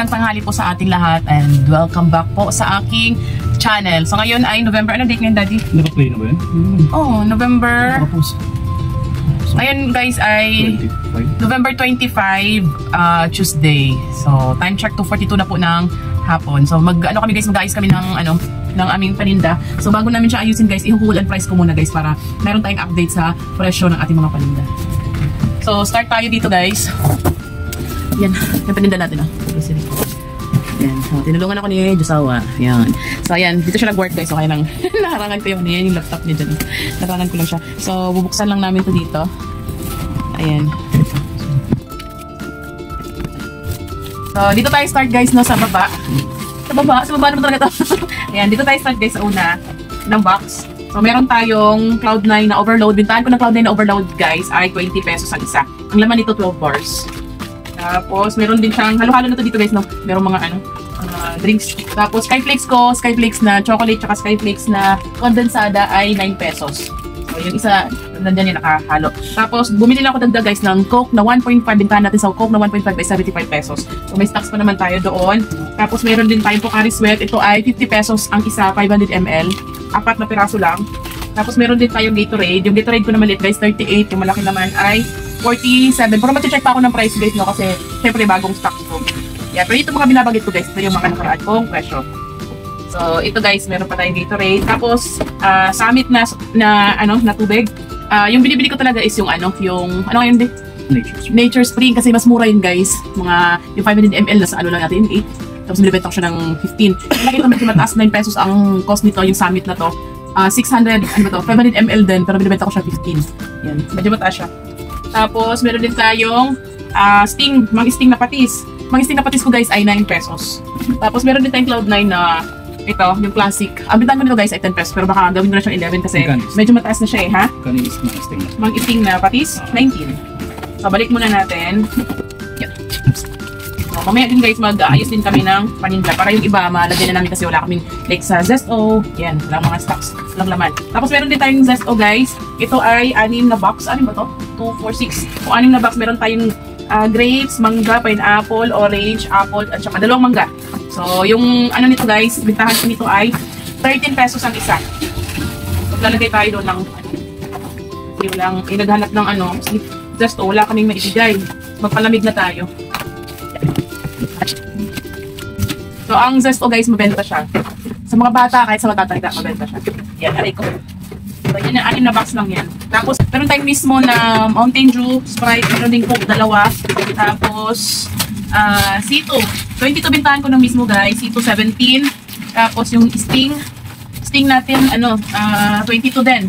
Magandang tanghali po sa ating lahat and welcome back po sa aking channel. So ngayon ay November, ano date ngayon, Daddy? Naka-play na ba yan? Oh, November. Tapos, Ngayon guys ay 25. November 25, Tuesday. So time check 2:42 na po ng hapon. So mag-ano kami guys, mag-ayos kami ng aming paninda. So bago namin siya ayusin guys, i-whole and price ko muna guys para meron tayong update sa presyo ng ating mga paninda. So start tayo dito guys. Yan, yung paninda natin Yan, so, tinulungan ako ni Josawa. Yan. So ayan, dito siya nag-work guys. So kaya lang, naharangan ko yung laptop niya dyan. Naharangan ko lang siya. So bubuksan lang namin to dito. Ayan. So dito tayo start guys no, sa baba. Sa baba naman talaga to. Ayan, dito tayo start guys sa una ng box. So meron tayong Cloud9 na overload. Bintahan ko ng Cloud9 na overload guys ay 20 pesos ang isa. Ang laman nito 12 bars. Tapos, meron din siyang, halo-halo na to dito guys, no? Merong mga drinks. Tapos, Skyflakes na chocolate, tsaka Skyflakes na kondensada ay 9 pesos. So, yung isa, nandiyan yung nakahalo. Tapos, bumili lang ako dagdag guys ng Coke na 1.5. Bintahan natin sa Coke na 1.5 ay 75 pesos. So, may stocks pa naman tayo doon. Tapos, meron din tayong Pocari Sweat. Ito ay 50 pesos ang isa, 500 ml. 4 na piraso lang. Tapos, meron din tayong Gatorade. Yung Gatorade ko na maliit guys, 38. Yung malaki naman ay 47. Pero mag-check pa ako ng price guys, no? Kasi syempre bagong stock ko. Yeah, pero ito mga binabagit ko guys, ito yung mga nakaraan kong presyo. So, ito guys, meron pa tayong Gatorade. Tapos, Summit na tubig. Yung binibili ko talaga is yung ano ngayon din? Nature Spring kasi mas mura yun guys. Yung 500 ml na sa ano lang natin, 8. Tapos nilibenta ko siya ng 15. Nakita medyo mataas, 9 pesos ang cost nito, yung Summit na to. 500 ml din, pero binibenta ko siya 15. Yan, medyo mataas siya. Tapos, meron din tayong Mang Sting na patis. Mang Sting na patis ko guys ay 9 pesos. Tapos, meron din tayong Cloud9 na ito, yung classic. Ang bintahan ko nito guys ay 10 pesos. Pero baka gawin ko na siyang 11 kasi medyo mataas na siya ha? Kanis Mang Sting na. Mang Sting na patis, 19. So, balik muna natin. Yan. So, mamaya din guys, mag-aayos din kami ng paninda. Para yung iba, malagyan na namin kasi wala kaming like sa Zesto. Yan, walang mga stocks, walang laman. Tapos meron din tayong Zesto guys. Ito ay 6 na box. Ano ba to? 2, 4, 6. Kung 6 na box, meron tayong grapes, mangga, pineapple, orange, apple, at saka 2 mangga. So, yung ano nito guys, bintahan ko nito ay 13 pesos ang isa. Maglalagay tayo doon ng naghanap ng Zesto, wala kaming maibigay. Magpalamig na tayo. So, ang Zesto guys, mabenta siya. Sa mga bata, kahit sa matatanda, mabenta siya. Yan, aray ko. So, yan, 6 na box lang yan. Tapos, meron tayong mismo na Mountain Dew, Sprite, meron din Coke, 2. Tapos, C2. 22 bintahan ko ng mismo guys, C2 17. Tapos, yung Sting natin, 22 din.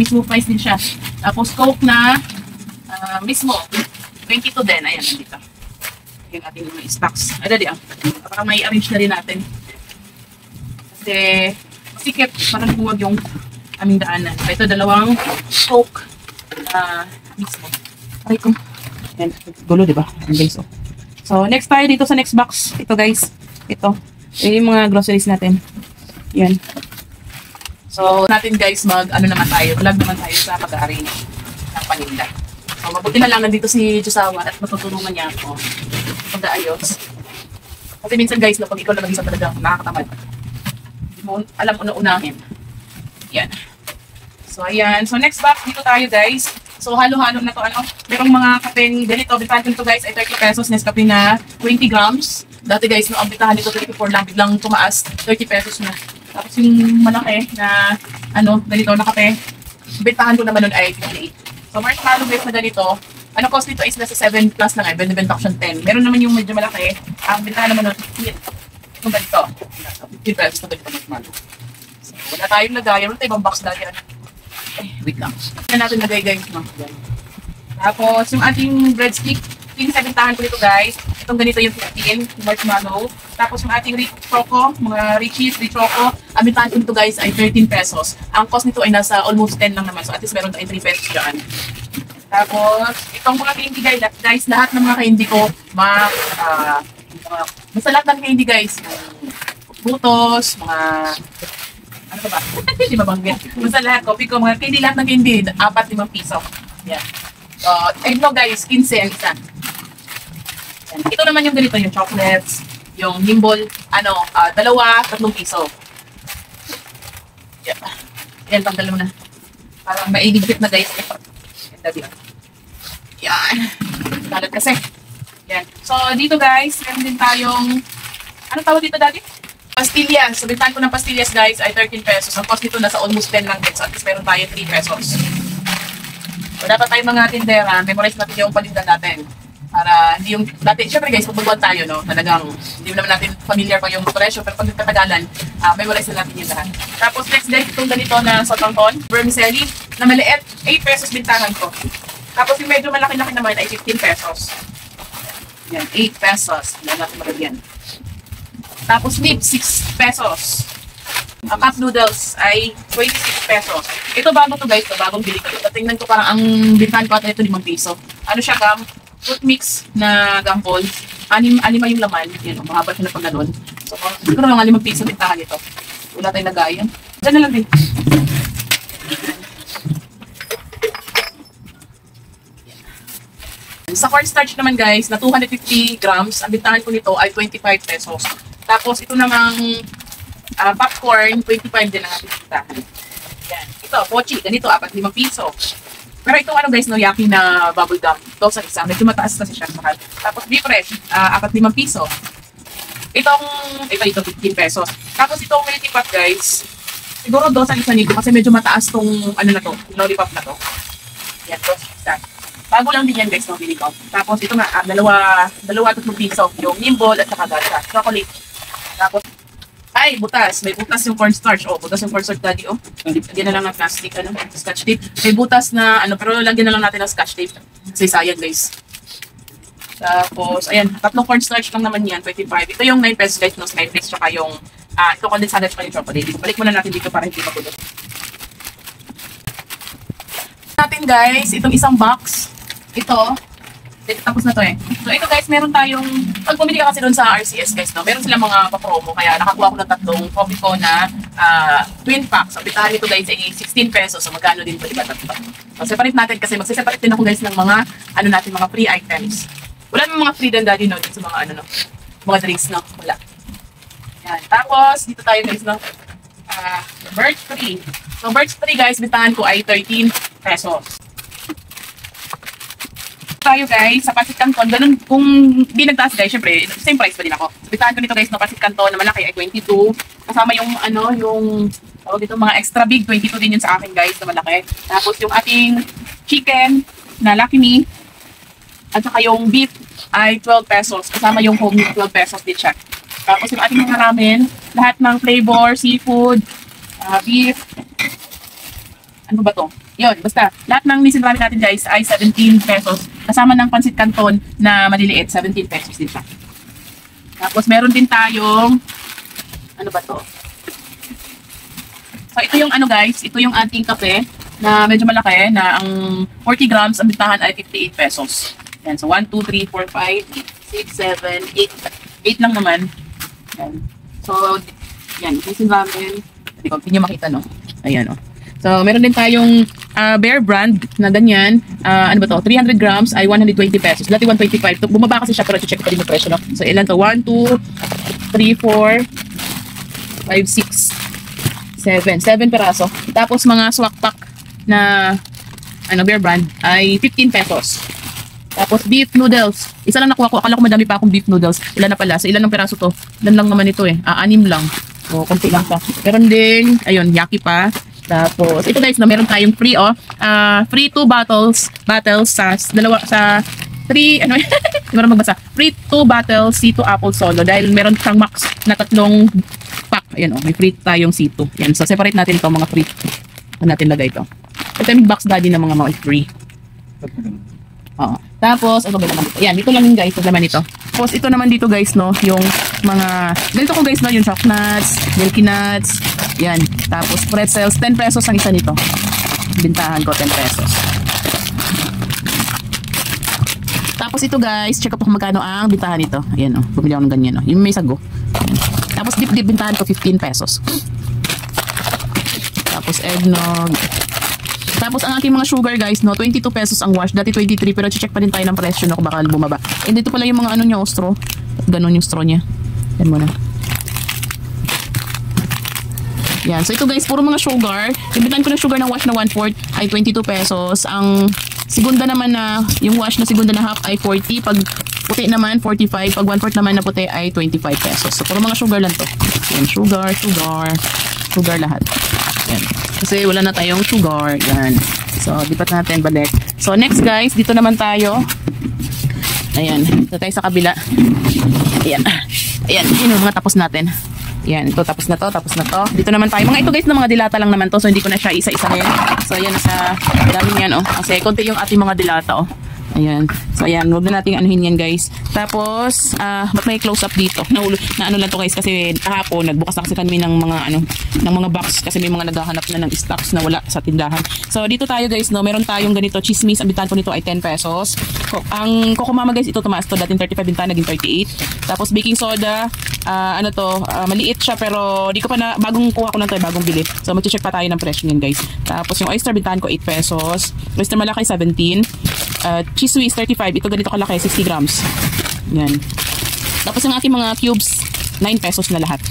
Mismo price din siya. Tapos, Coke na mismo, 22 din. Ayan, nandito. Yung ating mga stocks. Ay, dali para may arrange na rin natin. Kasi, sikip, parang huwag yung aming daanan. So, ito, 2 Coke mismo. Aray ko. Yan, gulo, diba? Guys, so, next tayo dito sa next box. Ito, guys. Ito. Yung mga groceries natin. Yan. So, natin, guys, vlog naman tayo sa pag-arrange ng paninda. So, mabuti na lang nandito si Josawa at matutulungan niya ako pag-aayos. Kasi minsan guys, pag ikaw lang isa talaga nakakatamad. Hindi mo alam una-unahin. Yan. So, ayan. So, next box dito tayo guys. So, halo-halo na to. Merong mga kapeng ganito. Bintahan ko nito guys ay 30 pesos. Nescafe na 20 grams. Dati guys, ang bintahan nito 24 lang. Biglang tumaas. 30 pesos na. Tapos yung malaki na ganito na kape. Bintahan ko naman nun ay 58. So, marshmallow guys na ganito. Cost nito is nasa 7 plus lang ay. Binibenta ko siyang 10. Meron naman yung medyo malaki. Ang bintahan naman nun, itong ganito. 15 pesos na ganito marshmallow. So, wala tayong lagay. Wala tayong ibang box lagi. Wait lang. Yan natin lagay guys. Tapos, yung ating breadstick, yung bintahan ko nito guys. Itong ganito yung 15, yung marshmallow. Tapos, yung ating choco, mga Richies, Richoco. Ang bintahan ko nito guys ay 13 pesos. Ang cost nito ay nasa almost 10 lang naman. So, at least meron tayong 3 pesos dyan. Tapos, itong mga candy guys, lahat ng mga candy ko, basta lahat ng candy guys, butos, mga, ano ba? Hindi mabanggit. Basta lahat, copy ko, mga candy, lahat ng candy, 4-5 piso. Yan. So, eggnog guys, 15 ang isa. Yan. Ito naman yung ganito, yung chocolates, Yung Nimble, dalawa, 3 piso. Yan. Yan, tanggalin mo na. Parang mailigpit na guys. Yan, daddy. Yan. Dalat kasi. Yan. So, dito guys, meron din tayong, ano tawag dito daddy? Pastillas. So, bintahan ko ng pastillas guys ay 13 pesos. Ang cost dito nasa almost 10 lang din. So, at least meron tayo 3 pesos. So, dapat tayo mga tindera, memorize natin yung palinda natin. Para hindi yung, dati, syempre guys, pagbaguan tayo, no? Talagang, hindi naman natin familiar pa yung presyo, pero pag nagtatagalan, memorize na natin yung lahat. Tapos, next guys, itong ganito na sotonton, vermicelli, na maliit, 8 pesos bintahan ko. Tapos, yung medyo malaki-laki naman ay 15 pesos. Yan, 8 pesos. Yan natin magagyan. Tapos, meat, 6 pesos. Ang cup noodles ay 26 pesos. Ito bago to guys, bagong bili ko. Tingnan ko parang ang bintahan ko ata ito 5 piso. Ano siya gum? Fruit mix na gampol. Anima yung laman. Yan, mahaba siya na pag ganun. So, siguro mga 5 piso bintahan ito. Wala tayong lagayan. Diyan na lang din. Sa cornstarch naman guys, na 250 grams, ang bintahan ko nito ay 25 pesos. Tapos ito namang popcorn, 25 din ang ating bintahan. Yan. Ito, pochi, ganito, 4-5 piso. Pero ito ano guys, no, yaki na bubble gum. Ito sa isa, medyo mataas kasi siya. Tapos beef fresh, 4-5 piso. Ito 15 pesos. Tapos itong melty pot guys, siguro doon sa isa nito kasi medyo mataas tong ano na to, lollipop na to. Yan, doon sa isa. Bago lang din yan guys, no, bili ko. Tapos ito nga, dalawa 3 piso. Yung Nimble at saka Gacha. Chocolate. Tapos, ay, butas. May butas yung cornstarch. Oh, butas yung cornstarch daddy. Oh, lagyan na lang ng plastic, scotch tape. May butas na, pero lagyan na lang natin ng scotch tape. Kasi sayang guys. Tapos, ayan, 3 cornstarch lang naman yan, 25. Ito yung 9 pesos guys, no, Skyflakes, tsaka yung, ito condensed pa yung chocolate. Balik muna natin dito para hindi magulo. Natin guys, itong isang box. Ito, tapos na to eh. So ito guys, meron tayong, pag pumili ka kasi doon sa RCS guys, no, meron silang mga pa-promo, kaya nakakuha ko ng 3 coffee ko na twin pack. So bitahan nito guys ay 16 pesos. So magkano din ito, iba tatlo. So separate natin kasi magsiseparate din ako guys ng mga, mga free items. Wala namang mga free din daddy, no, dito sa mga mga drinks, no, wala. Yan. Tapos, dito tayo guys, no, birch tree. So birch tree guys, bitahan ko ay 13 pesos. Tayo guys, sa pancit canton, ganun, kung di nagtaas guys, syempre, same price pa din ako. Bitahan ko nito guys, no, pancit canton na malaki ay 22. Kasama yung, tawag dito, mga extra big, 22 din yun sa akin guys, na malaki. Tapos yung ating chicken na Lucky Me, at saka yung beef ay 12 pesos. Kasama yung home meat, 12 pesos din siya. Tapos yung ating mga ramen, lahat ng flavor, seafood, beef, ano ba to? Yun, basta, lahat ng nisin ramen natin guys ay 17 pesos. Kasama ng pancit canton na maliliit, 17 pesos din siya. Tapos meron din tayong, ano ba to? So ito yung guys, ito yung ating kape na medyo malaki na ang 40 grams, ang bintahan ay 58 pesos. Yan, so 1, 2, 3, 4, 5, 6, 7, 8. 8 lang naman. Yan. So, yan, nisin ramen. Hindi nyo makita, no? Ayan, no? So, meron din tayong Bear brand na ganyan. Ano ba to? 300 grams ay 120 pesos. Dati 125. Bumaba kasi siya pero check pa din yung presyo, no? So, ilan to? 1, 2, 3, 4, 5, 6, 7. 7 peraso. Tapos, mga swak pack na Bear brand ay 15 pesos. Tapos, beef noodles. Isa lang nakuha ko. Akala ko madami pa akong beef noodles. Ilan na pala? So, ilan ng peraso to? Ilan lang naman ito eh. 6 lang. O, konti lang pa. Meron din, ayun, yaki pa. Tapos, ito guys, no, meron tayong free, free 2 bottles sa 3, hindi mo magbasa. Free 2 bottles C2 apple solo dahil meron siyang max na 3 pack. Ayan, may free tayong C2. Yan, so separate natin ito, mga free. Ano natin lagay ito? Ito yung box daddy ng mga free. Tapos, ano ba naman dito? Yan, dito lang yung guys, ito naman ito. Tapos, ito naman dito guys, no, yung mga, ganito ko guys, no, yung choc nuts, milky nuts, yan. Tapos, pretzels, 10 pesos ang isa nito. Bintahan ko, 10 pesos. Tapos, ito guys, check up kung magkano ang bintahan nito. Ayan, bumili ako ng ganyan, no. Yung may sago. Ayan. Tapos, dip bintahan ko, 15 pesos. Tapos, eggnog. Tapos ang aking mga sugar guys, no, 22 pesos ang wash. Dati 23 pero check pa din tayo ng presyo, no, kung baka bumaba. And dito pala yung mga straw. Ganon yung straw niya. Yan muna. Yan. So, ito guys, puro mga sugar. Ibitan ko ng sugar ng wash na 1/4 ay 22 pesos. Ang segunda naman na, yung wash na segunda na half ay 40. Pag puti naman, 45. Pag 1/4 naman na puti ay 25 pesos. So, puro mga sugar lang to. Yan, sugar lahat. Yan. Kasi wala na tayong sugar. Yan. So, lipat natin balik. So, next guys, dito naman tayo. Ayan. Dito tayo sa kabila. Ayan. Ayan. Yun yung mga tapos natin. Ayan. Ito, tapos na to. Dito naman tayo. Mga ito guys, na mga dilata lang naman to. So, hindi ko na siya isa-isahin. So, ayan. Nasa dami yan, oh. Kasi, konti yung ating mga dilata, oh. Ayan. So, ayan. Huwag na natin anuhin yan, guys. Tapos, ba't may close-up dito? Na ano lang to, guys. Kasi, kahapon, nagbukas na kasi kami ng mga box. Kasi may mga naghahanap na ng stocks na wala sa tindahan. So, dito tayo, guys, no. Meron tayong ganito, chismis. Ang bintahan ko nito ay 10 pesos. Ang Coco-Mama, guys, ito tumaas to. Dating 35 bintahan, naging 38. Tapos, baking soda, maliit siya. Pero, di ko pa na, bagong kuha ko lang to, bagong bili. So, mag-check pa tayo ng presyo niyan, guys. Tapos, yung oyster, bintahan ko 8 pesos. Oyster malaki, 17. Cheese Swiss 35, ito ganito kalaki, 60 grams. Yan. Tapos yung ating mga cubes, 9 pesos na lahat.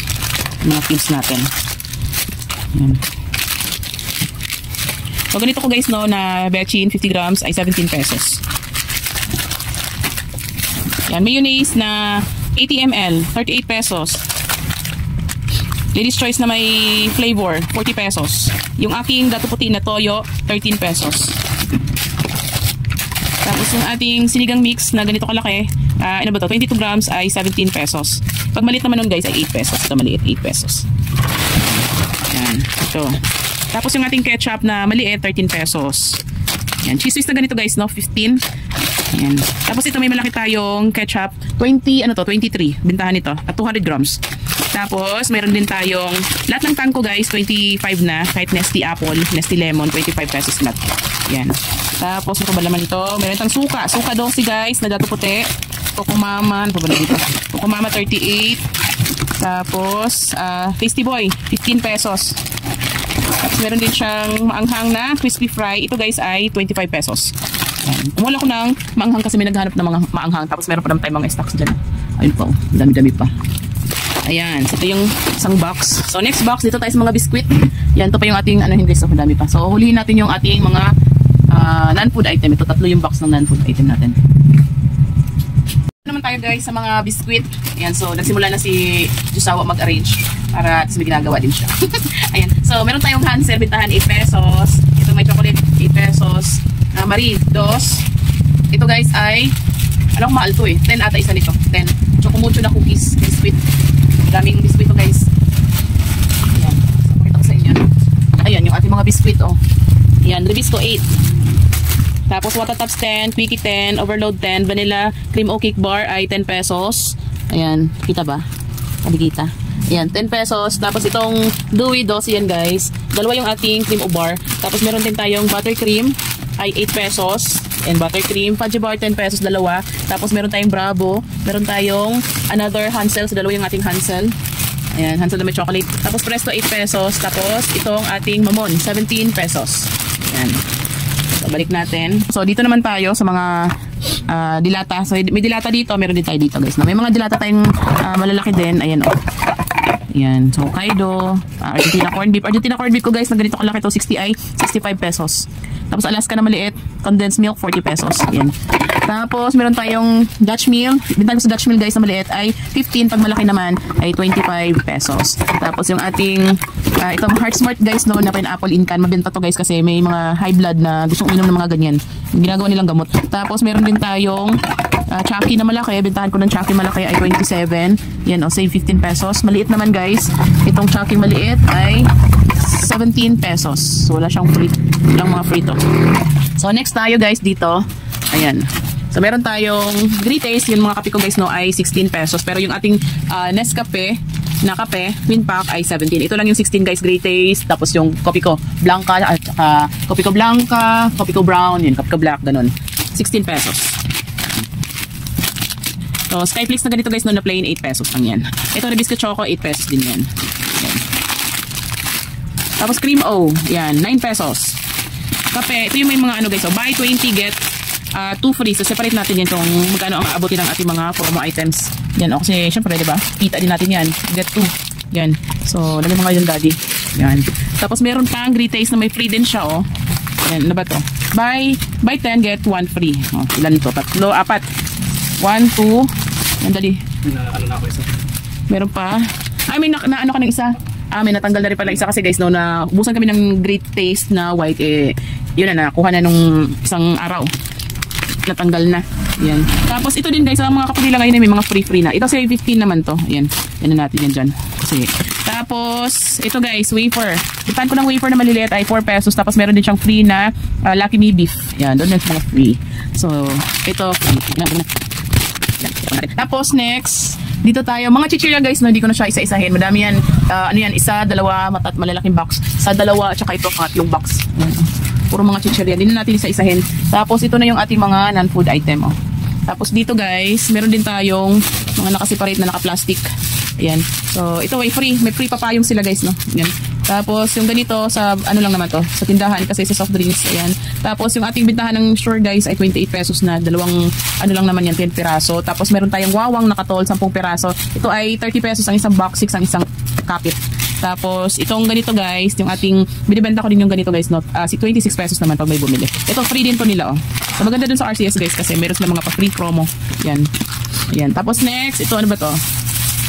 Mga cubes natin. Yan. So ganito ko guys, no, na Bechin 50 grams ay 17 pesos. Yan, mayonnaise na 80 ml, 38 pesos. Ladies Choice na may flavor, 40 pesos. Yung aking dato puti na toyo, 13 pesos. Tapos yung ating sinigang mix na ganito kalaki, ano ba to? 22 grams ay 17 pesos. Pag maliit naman nun guys ay 8 pesos. Ito maliit, 8 pesos. Yan. Ito. Tapos yung ating ketchup na maliit, 13 pesos. Yan. Cheese Swiss na ganito guys, no? 15. Yan. Tapos ito may malaki tayong ketchup. 23. Bintahan nito. At 200 grams. Tapos mayroon din tayong, lahat ng tangko guys, 25 na. Kahit Nesty Apple, Nesty Lemon, 25 pesos lahat. Yan. Tapos ito ba naman ito? Meron itong suka. Suka dosi guys, na dato puti. Coco-Mama, ano ba dito? Coco-Mama 38. Tapos, Tasty Boy, 15 pesos. Tapos meron din siyang maanghang na crispy fry. Ito guys ay 25 pesos. Yan. Kumuha ko ng maanghang kasi may naghanap ng mga maanghang. Tapos meron pa naman tayong mga stocks dyan. Ayun po, dami-dami pa. Ayan, so ito yung isang box. So next box, dito tayo sa mga biscuit. Yan, ito pa yung ating, hindi, so dami pa. So hulihin natin yung ating mga non-food item. Ito, tatlo yung box ng non-food item natin. Naman tayo guys sa mga biscuit. Ayan, so nagsimula na si Jusawa mag-arrange para may ginagawa din siya. Ayan, so meron tayong Hansel, bintahan 8 pesos. Ito may chocolate, 8 pesos. Marie, 2. Ito guys ay, alam ko mahal to eh. 10 ata isa nito. 10. Chocomucho na cookies, biscuit. Daming biscuit to guys. Ayan, so pakita ko sa inyo. Ayan, yung ating mga biscuit oh. Ayan, Ribisco 8. Tapos Water Tops 10, Quickie 10, Overload 10, Vanilla Cream Oat Cake Bar ay 10 pesos. Ayan, kita ba? Kita. Ayan, 10 pesos. Tapos itong Dewy 12 yan guys. Dalawa yung ating cream o bar. Tapos meron din tayong buttercream ay 8 pesos. And buttercream, Fudgy Bar 10 pesos dalawa. Tapos meron tayong Bravo. Meron tayong another Hansel. So dalawa yung ating Hansel. Ayan, Hansel na may chocolate. Tapos Presto 8 pesos. Tapos itong ating Mamon 17 pesos. Ayan. So, balik natin. So, dito naman tayo sa mga dilata. So, may dilata dito. Meron din tayo dito, guys. May mga dilata tayong malalaki din. Ayan, oh. Ayan. So, Hokkaido. Argentina corned beef. Argentina corned beef ko, guys, na ganito kalaki to 60 ay 65 pesos. Tapos, Alaska na maliit. Condensed milk, 40 pesos. Ayan. Tapos, meron tayong Dutch meal. Bintahan ko sa Dutch meal, guys, na maliit ay 15. Pag malaki naman ay 25 pesos. Tapos, yung ating itong Heart Smart, guys, no, na pineapple in can. Mabenta to, guys, kasi may mga high blood na gustong uminom ng mga ganyan. Yung ginagawa nilang gamot. Tapos, meron din tayong Chucky na malaki. Bintahan ko ng Chucky malaki ay 27. Yan, o, save 15 pesos. Maliit naman, guys. Itong Chucky maliit ay 17 pesos. So, wala siyang free. Walang mga free to. So, next tayo, guys, dito. Ayan. So, meron tayong Great Taste. Yung mga kape ko, guys, no, ay 16 pesos. Pero yung ating Nescafe na kape, Twin Pack, ay 17. Ito lang yung 16, guys, Great Taste. Tapos yung kopi ko, Blanca, at kopi ko Blanca, kopi ko Brown, yun, kopi ko Black, ganun. 16 pesos. So, Skyflix na ganito, guys, no, na plain, 8 pesos lang yan. Ito na Biscuit Choco, 8 pesos din yan. Ayan. Tapos Cream O, yan, 9 pesos. Kape, ito yung may mga ano, guys, so buy 20, get 2 free. So separate natin yan kung magkano ang aabutin ng ating mga promo items. Yan, o kasi syempre, diba? Kita din natin yan. Get 2. Yan. So, lagyan mo nga yun, daddy. Yan. Tapos meron pang great taste na may free din siya, oh. Yan, ano ba to? Buy 10, get 1 free. Oh, ilan to? 3, 4. 1, 2. Yan, dali. Ano na ako isa? Meron pa. Ay, may ano ka ng isa. May natanggal na rin pala isa kasi guys, no, na ubusan kami ng great taste na white, yun na, nakuha na nung isang araw. Natanggal na. Yan. Tapos ito din guys, ang mga kapatila ngayon may mga free na. Ito sa 15 naman to. Yan. Yan na natin yan dyan. Kasi. Tapos, ito guys, wafer. Ipan ko ng wafer na maliliit ay 4 pesos. Tapos meron din siyang free na Lucky Me beef. Yan. Doon yung mga free. So, ito. Tapos next, dito tayo. Mga chichirya guys, no, hindi ko na siya isa-isahin. Madami yan. Ano yan? Isa, dalawa, malalaking box. Sa dalawa, tsaka ito, yung box. Yan. Puro mga chichirya. Hindi na natin isa-isahin. Tapos ito na yung ating mga non-food item. Oh. Tapos dito guys, meron din tayong mga nakaseparate na naka-plastic. Ayan. So ito ay free. May free papayong sila guys, no? Ayan. Tapos yung ganito sa ano lang naman to, sa tindahan kasi sa soft drinks. Ayan. Tapos yung ating bintahan ng store guys ay 28 pesos na. Dalawang ano lang naman yan, 10 piraso. Tapos meron tayong wawang nakatol, 10 piraso. Ito ay 30 pesos ang isang box, 6 ang isang kapit. Tapos itong ganito guys, yung ating binibenta ko din yung ganito guys, no? 26 pesos naman pag may bumili. Ito free din to nila, oh. So maganda dun sa RCS guys kasi meron sila mga pa-free promo. Yan. Ayan. Tapos next, ito ano ba to?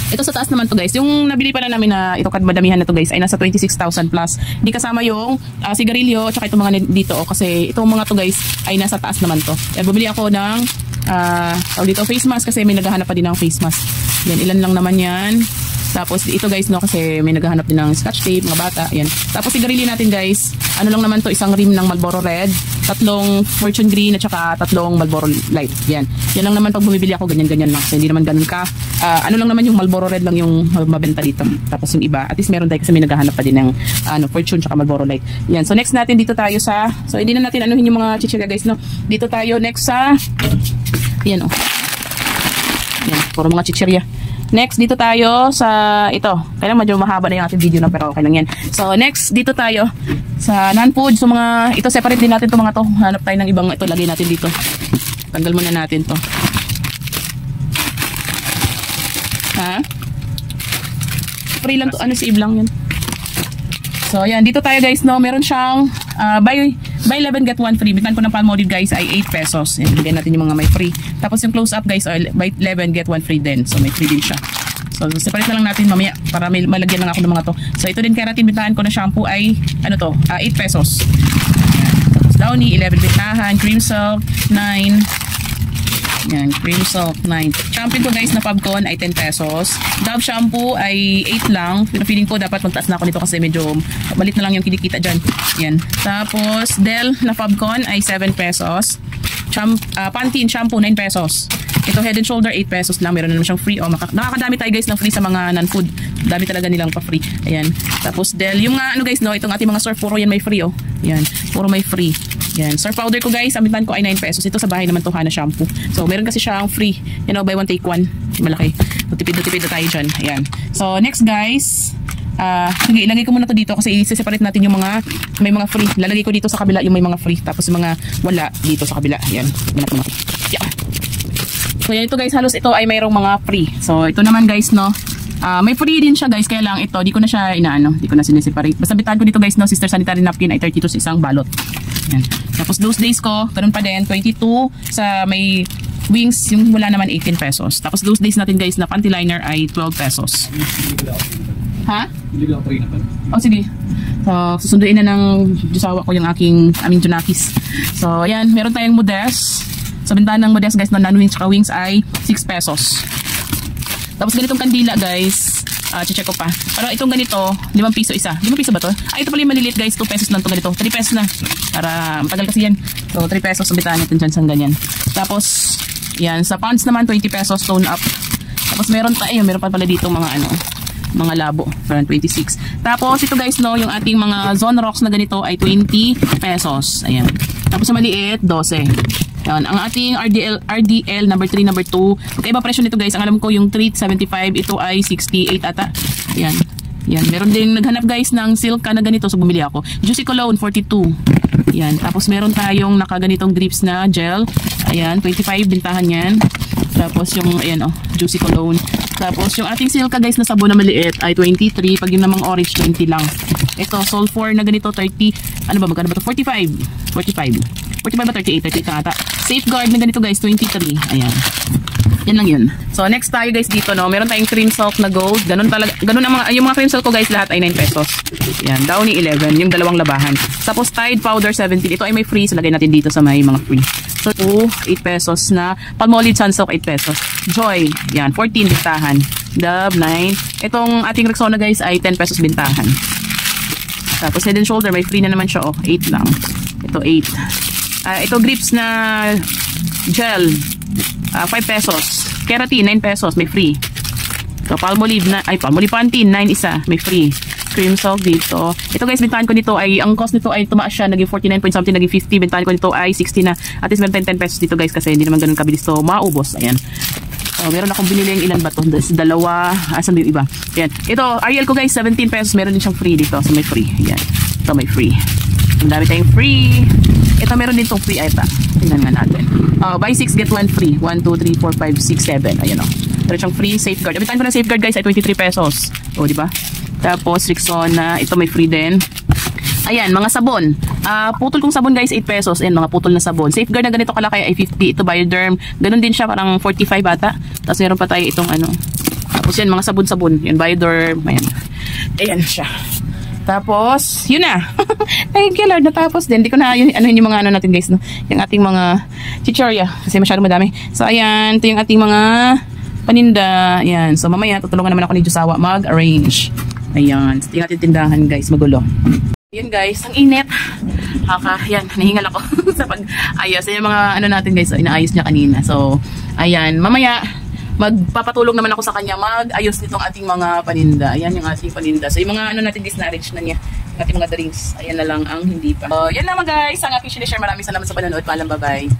Ito sa taas naman to guys. Yung nabili pala namin na ito kadmadamihan na to guys ay nasa 26,000 plus. Hindi kasama yung sigarilyo tsaka itong mga dito, oh, kasi itong mga to guys ay nasa taas naman to. Yan, bumili ako ng dito face mask kasi may naghahanap pa din ng face mask. Yan, ilan lang naman yan. Tapos ito guys, no, kasi may naghahanap din ng scotch tape, mga bata, yan. Tapos sigarilyo natin guys, ano lang naman to, isang rim ng Marlboro Red, 3 Fortune Green at saka 3 Marlboro Light. Yan. Yan lang naman pag bumibili ako, ganyan-ganyan lang. Kasi hindi naman ganun ka. Ano lang naman yung Marlboro Red lang yung mabenta dito. Tapos yung iba, at least meron tayo kasi may naghahanap pa din ng Fortune at Marlboro Light. Yan. So next natin dito tayo sa, so hindi na natin anuhin yung mga chichirya guys, no. Dito tayo next sa, yan, oh. Yan, puro mga chichirya. Next, dito tayo sa ito. Kaya medyo mahaba na yung ating video na pero okay lang yan. So, next, dito tayo sa non-food. So, mga, ito separate din natin itong mga to. Hanap tayo ng ibang ito. Lagay natin dito. Tanggal muna natin to. Ha? Free lang to. Ano, save lang yan. So, ayan. Dito tayo guys, no. Meron siyang buy 11 get 1 free. Bitan ko ng Palmolive guys ay 8 pesos. Yan, bigyan natin yung mga may free. Tapos yung close up guys, buy 11 get 1 free din. So, may free din siya. So, separate na lang natin mamaya para may malagyan lang ako ng mga to. So, ito din keratin. Bintahan ko na shampoo ay, ano to, 8 pesos. Yan. Tapos Downy, 11 bintahan. Cream Silk, 9. Yan, Cream Silk, 9. Shampoo ko guys na Fabcon ay 10 pesos. Dove shampoo ay 8 lang. Pero feeling ko dapat magtaas na ako nito kasi medyo malit na lang yung kinikita dyan. Yan. Tapos, Del na Fabcon ay 7 pesos. Pantene shampoo, 9 pesos. Ito Head and Shoulder, 8 pesos lang. Meron na naman siyang free. Oh, nakakadami tayo guys ng free sa mga non-food. Dami talaga nilang pa-free. Ayan. Tapos Del, yung ano guys, no, itong ating mga surf, puro yan may free, oh. Yan. Puro may free. Yan. Surf powder ko guys, ang bintahan ko ay 9 pesos. Ito sa bahay naman to, Hana shampoo. So, meron kasi siyang free. You know, buy one take one. Malaki. So, tipid na tayo dyan. Ayan. So, next guys, sige, ilagay ko muna to dito kasi i-separate natin yung mga may mga free. Lalagay ko dito sa kabila yung may mga free. Tapos yung mga wala dito sa kabila. Ayan. Yeah. So, yan ito guys, halos ito ay mayroong mga free. So, ito naman guys, no. May free din siya guys, kaya lang ito, di ko na siya di ko na sineseparate. Basta bitaan ko dito guys, no, Sister Sanitary Napkin ay 32 sa isang balot. Yan. Tapos those days ko, ganun pa din, 22 sa may wings, yung wala naman 18 pesos. Tapos those days natin guys na panty liner ay 12 pesos. Ha? Hindi lang free na pa. Oh, sige. So, susunduin na ng jusawa ko yung aming Junakis. So, ayan, meron tayong Modest. Sa bintahan ng Modest guys, non-wings tsaka wings ay 6 pesos. Tapos ganitong kandila guys, check ko pa. Pero itong ganito, 5 piso isa. 5 piso ba to? Ito pala yung maliliit guys, 2 pesos lang to ganito. 3 pesos na. Para matagal kasi yan. So 3 pesos ang bitaan natin dyan sa ganyan. Tapos, yan. Sa pounds naman, 20 pesos tone up. Tapos meron pa pala dito mga labo. Parang 26. Tapos ito guys, no, yung ating mga Zone Rocks na ganito ay 20 pesos. Ayan. Tapos sa maliit, 12. Yan. Ang ating RDL number 3, number 2. Magkaiba presyo nito guys. Ang alam ko yung 375, ito ay 68 ata. Yan. Yan. Meron din naghanap guys ng silk na ganito. So bumili ako. Juicy Cologne, 42. Yan. Tapos meron tayong nakaganitong drips na gel. Ayan, 25 bintahan yan. Tapos yung, ayan Juicy Cologne. Tapos yung ating Silka guys na sabon na maliit ay 23. Pag yung namang orange, 20 lang. Ito, Sulfur na ganito, 30. Ano ba, magkano ba ito? 45. 45 ba? 38 na ata. Safeguard na ganito guys, 23. Ayan. Yan lang yun. So, next tayo guys dito, no? Meron tayong cream silk na gold. Ganun talaga. Ganun ang yung mga cream silk ko guys, lahat ay 9 pesos. Yan. Downy 11. Yung dalawang labahan. Tapos, Tide Powder 17. Ito ay may free. So, lagay natin dito sa may mga free. So, 8 pesos na. Palmolive Sunsilk, 8 pesos. Joy. Yan. 14 bintahan. Dove, 9. Itong ating Rexona guys ay 10 pesos bintahan. Tapos, Head and Shoulder. May free na naman siya. 8 lang. Ito, 8. Ito, Grips na gel. 5 pesos. Keratin, 9 pesos. May free. So, Palmolive Pantene, 9 isa. May free. Cream Silk dito. Ito guys, bintahan ko nito ay, ang cost nito ay tumaas siya. Naging 49 point something, naging 50. Bintahan ko nito ay 60 na. At least meron 10 pesos dito guys kasi hindi naman ganun kabilis to maubos. Ayan. So, meron akong binili yung ilan ba to? Dalawa. Asan yung iba? Ayan. Ito, Ariel ko guys, 17 pesos. Meron din siyang free dito. So, may free. Ayan. Ito, may free. Ang dami tayong free. Ito, meron din itong free. Ito. Tingnan nga natin. Buy 6, get 1 free. 1, 2, 3, 4, 5, 6, 7. Ayan o. Meron siyang free Safeguard. Abitan ko na Safeguard guys ay 23 pesos. O, diba? Tapos, Rexona. Ito, may free din. Ayan, mga sabon. Putol kong sabon guys, 8 pesos. Ayan, mga putol na sabon. Safeguard na ganito kalaki ay 50. Ito, Bioderm. Ganun din siya, parang 45 ata. Tapos, meron pa tayo itong ano. Tapos, yan, mga sabon-sabon. Yan, Bioderm. Ayan. Ayan siya. Tapos, yun na. Thank you Lord. Natapos din. Hindi ko na, yung mga ano natin guys, no? Yung ating mga chichorya. Kasi masyadong madami. So, ayan. Ito yung ating mga paninda. Ayan. So, mamaya, tutulungan naman ako ni Josawa mag-arrange. Ayan. So, tingnan natin tindahan guys. Magulo. Ayan guys. Ang init. Yan. Nahingal ako sa pag-ayos. Ayan yung mga ano natin guys. So, inaayos niya kanina. So, ayan. Mamaya, magpapatulong naman ako sa kanya mag-ayos nitong ating mga paninda. Ayan yung ating paninda. So yung mga ano natin guys na-arrange na niya. Yung ating mga drinks. Ayan na lang ang hindi pa. So yan naman guys. Ang aking sinishare. Maraming salamat sa panonood. Paalam, bye-bye.